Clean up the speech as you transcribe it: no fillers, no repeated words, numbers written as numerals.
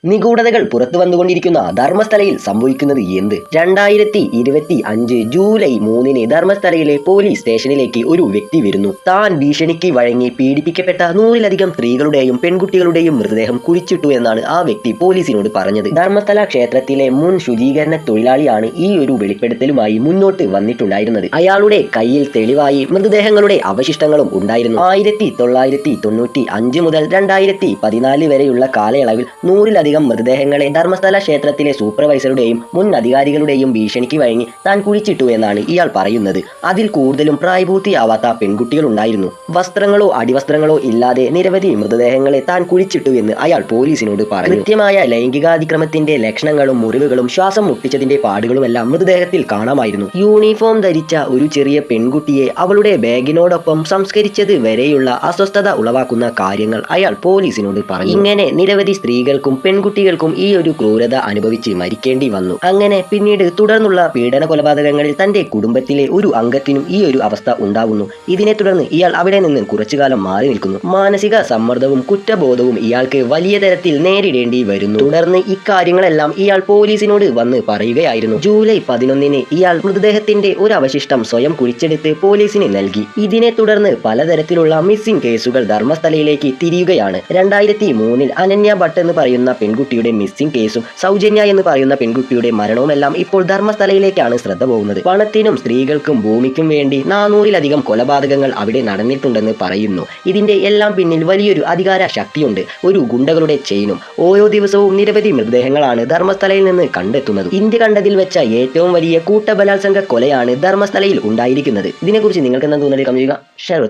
നിഗൂഢതകൾ പുറത്തു വന്നുകൊണ്ടിരിക്കുന്ന ധർമ്മസ്ഥലയിൽ സംഭവിക്കുന്നത് എന്ത്? 2025 ജൂലൈ 3 ധർമ്മസ്ഥലയിലെ പോലീസ് സ്റ്റേഷനിലേക്ക് ഒരു വ്യക്തി വരുന്നു. താൻ ഭീഷണിക്ക് വഴങ്ങി പീഡിപ്പിക്കപ്പെട്ട 100-ലധികം സ്ത്രീകളുടെയും പെൺകുട്ടികളുടെയും മൃതദേഹം കുഴിച്ചിട്ടു എന്നാണ് ആ വ്യക്തി പോലീസിനോട് പറഞ്ഞത്. ധർമ്മസ്ഥല ക്ഷേത്രത്തിലെ മുൻ ശുചീകരണ തൊഴിലാളിയാണ് ഈ ഒരു വെളിപ്പെടുത്തലുമായി മുന്നോട്ട് വന്നിട്ടുണ്ടായിരുന്നത്. അയാളുടെ കയ്യിൽ തെളിവായി മൃതദേഹങ്ങളുടെ അവശിഷ്ടങ്ങളും ഉണ്ടായിരുന്നു. 1995 മുതൽ 2014 വരെയുള്ള കാലയളവിൽ 100-ലധികം മൃതദേഹങ്ങളെ ധർമ്മസ്ഥല ക്ഷേത്രത്തിലെ സൂപ്പർവൈസറുടെയും മുൻ അധികാരികളുടെയും ഭീഷണിക്ക് വഴങ്ങി താൻ കുഴിച്ചിട്ടു എന്നാണ് ഇയാൾ പറയുന്നത്. അതിൽ കൂടുതലും പ്രായപൂർത്തിയാവാത്ത പെൺകുട്ടികൾ ഉണ്ടായിരുന്നു. വസ്ത്രങ്ങളോ അടിവസ്ത്രങ്ങളോ ഇല്ലാതെ നിരവധി മൃതദേഹങ്ങളെ താൻ കുഴിച്ചിട്ടു എന്ന് അയാൾ പോലീസിനോട് പറഞ്ഞു. കൃത്യമായ ലൈംഗികാതിക്രമത്തിന്റെ ലക്ഷണങ്ങളും മുറിവുകളും ശ്വാസം മുട്ടിച്ചതിന്റെ പാടുകളുമെല്ലാം മൃതദേഹത്തിൽ കാണാമായിരുന്നു. യൂണിഫോം ധരിച്ച ഒരു ചെറിയ പെൺകുട്ടിയെ അവളുടെ ബാഗിനോടൊപ്പം സംസ്കരിച്ചത് വരെയുള്ള അസ്വസ്ഥത ഉളവാക്കുന്ന കാര്യങ്ങൾ അയാൾ പോലീസിനോട് പറഞ്ഞു. ഇങ്ങനെ നിരവധി സ്ത്രീകൾക്കും പെൺകുട്ടികൾക്കും ഈ ഒരു ക്രൂരത അനുഭവിച്ച് മരിക്കേണ്ടി വന്നു. അങ്ങനെ പിന്നീട് തുടർന്നുള്ള പീഡന കൊലപാതകങ്ങളിൽ തന്റെ കുടുംബത്തിലെ ഒരു അംഗത്തിനും ഈ ഒരു അവസ്ഥ ഉണ്ടാവുന്നു. ഇതിനെ തുടർന്ന് ഇയാൾ അവിടെ നിന്ന് കുറച്ചുകാലം മാറി നിൽക്കുന്നു. മാനസിക സമ്മർദ്ദവും കുറ്റബോധവും ഇയാൾക്ക് വലിയ തരത്തിൽ നേരിടേണ്ടി വരുന്നു. തുടർന്ന് ഇക്കാര്യങ്ങളെല്ലാം ഇയാൾ പോലീസിനോട് വന്ന് പറയുകയായിരുന്നു. ജൂലൈ 11 ഇയാൾ മൃതദേഹത്തിന്റെ ഒരു അവശിഷ്ടം സ്വയം കുഴിച്ചെടുത്ത് പോലീസിന് നൽകി. ഇതിനെ തുടർന്ന് പലതരത്തിലുള്ള മിസ്സിംഗ് കേസുകൾ ധർമ്മസ്ഥലയിലേക്ക് തിരിയുകയാണ്. 2003 അനന്യ ഭട്ട് എന്ന് പറയുന്ന പെൺകുട്ടിയുടെ മിസ്സിംഗ് കേസും സൗജന്യ എന്ന് പറയുന്ന പെൺകുട്ടിയുടെ മരണവുമെല്ലാം ഇപ്പോൾ ധർമ്മസ്ഥലയിലേക്കാണ് ശ്രദ്ധ പോകുന്നത്. പണത്തിനും സ്ത്രീകൾക്കും ഭൂമിക്കും വേണ്ടി 400-ലധികം കൊലപാതകങ്ങൾ അവിടെ നടന്നിട്ടുണ്ടെന്ന് പറയുന്നു. ഇതിന്റെ എല്ലാം പിന്നിൽ വലിയൊരു അധികാര ശക്തിയുണ്ട്, ഒരു ഗുണ്ടകളുടെ ചെയിനും. ഓരോ ദിവസവും നിരവധി മൃതദേഹങ്ങളാണ് ധർമ്മസ്ഥലയിൽ നിന്ന് കണ്ടെത്തുന്നത്. ഇന്ത്യ കണ്ടതിൽ വെച്ച ഏറ്റവും വലിയ കൂട്ടബലാത്സംഗ കൊലയാണ് ധർമ്മസ്ഥലയിൽ ഉണ്ടായിരിക്കുന്നത്. ഇതിനെക്കുറിച്ച് നിങ്ങൾക്ക് എന്താ തോന്നുന്നത്? കമന്റ് ചെയ്യുക, ഷെയർ ചെയ്തോ.